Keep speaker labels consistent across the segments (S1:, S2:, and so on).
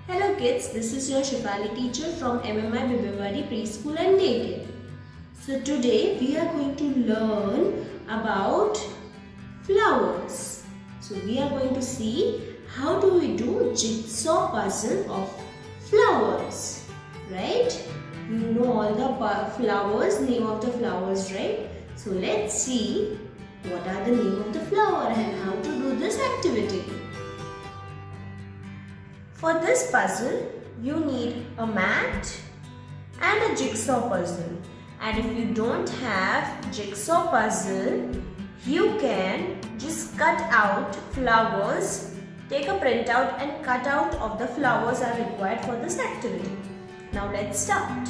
S1: Hello kids, this is your Shifali teacher from MMI Bibvewadi preschool and daycare. So today we are going to learn about flowers. So we are going to see how do we do jigsaw puzzle of flowers, right? You know all the flowers, name of the flowers, right? So let's see what are the name of the flower and how to do this activity. For this puzzle, you need a mat and a jigsaw puzzle. And if you don't have jigsaw puzzle, you can just cut out flowers, take a printout and cut out of the flowers are required for this activity. Now let's start.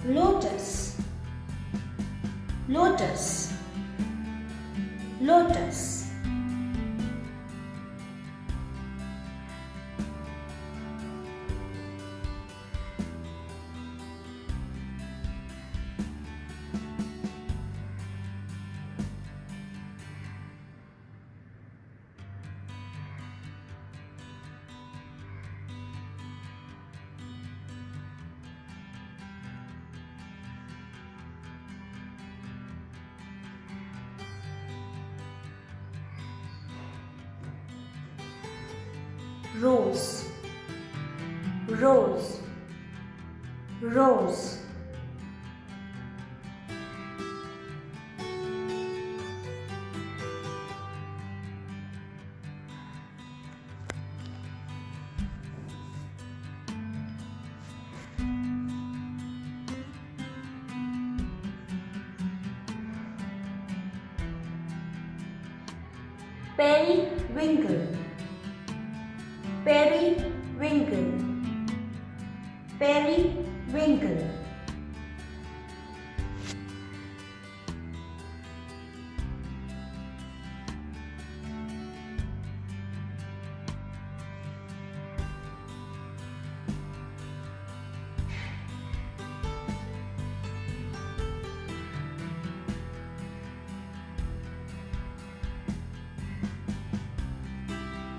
S1: Lotus, lotus, lotus. Rose, rose, rose. Periwinkle, periwinkle, periwinkle.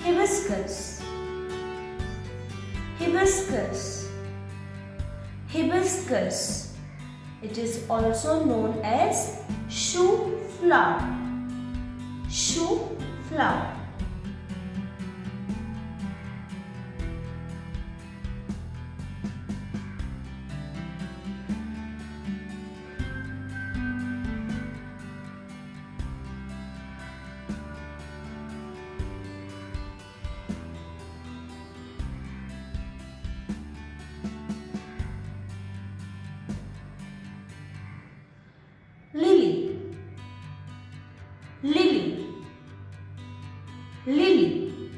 S1: Hibiscus, hibiscus, hibiscus. It is also known as shoe flower, shoe flower. Lily, lily, lily.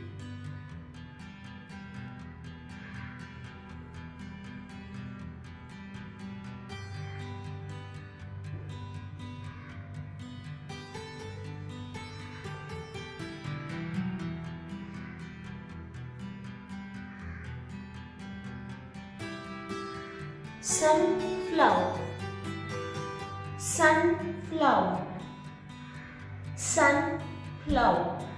S1: Sunflower, sunflower, sunflower.